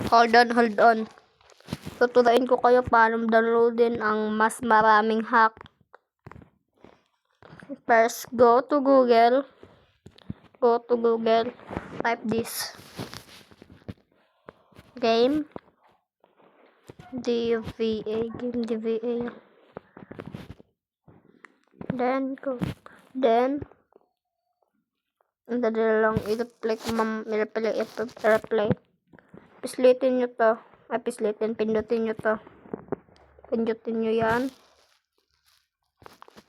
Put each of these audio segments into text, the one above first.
Hold on. Tuturain ko kayo paano downloadin ang mas maraming hack. First, go to Google. Type this. Game DVA. Then go. Then hindi lang i-replay. Pislitin nyo to. Pindutin nyo to. Pindutin nyo yan.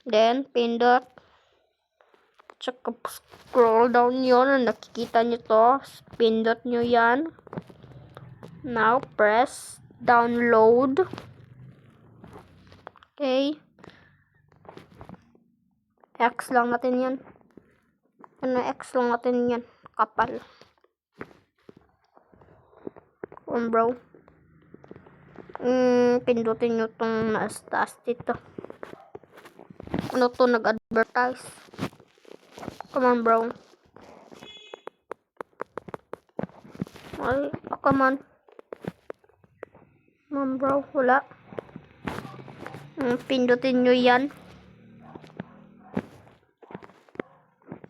Then, pindot. Tsaka scroll down yun. Nakikita nyo to. Pindot nyo yan. Now, press download. Okay. X lang natin yan. X lang natin yan. Kapal. Bro. Pindutin nyo tong taas dito. Ano to, nag-advertise? Come on, bro. Ay, come on. Come on, bro. Wala. Pindutin nyo yan.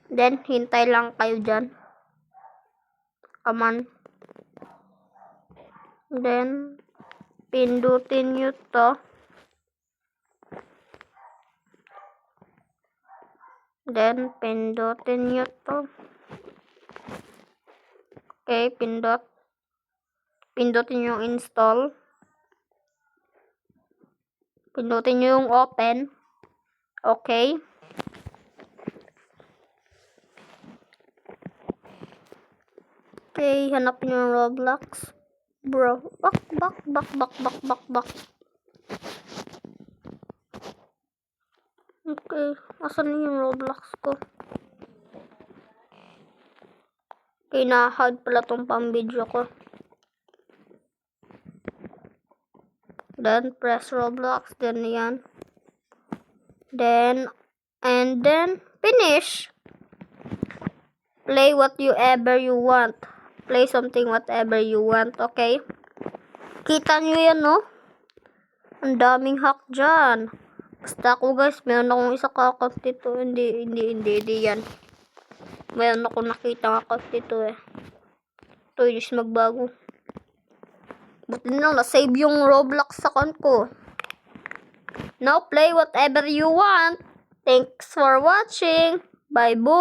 Then, hintay lang kayo dyan. Come on. Then, pindutin nyo to. Then, pindutin nyo to. Okay, pindutin nyo yung install. Pindutin nyo yung open. Okay. Okay, hanapin nyo yung Roblox. Bro, back. Okay, asan yung Roblox ko? Okay, na-hide pala tong pang-video ko. Then, press Roblox. Then, yan. Then, finish. Play whatever you want. Play something whatever you want. Okay? Kita nyo yan, no? Ang daming hack dyan. Basta ako, guys, meron akong isa ka-account dito. Hindi yan. Meron akong nakita account dito, eh. Ito, just magbago. Buti na lang, na-save yung Roblox account ko. Now, play whatever you want. Thanks for watching. Bye, boo.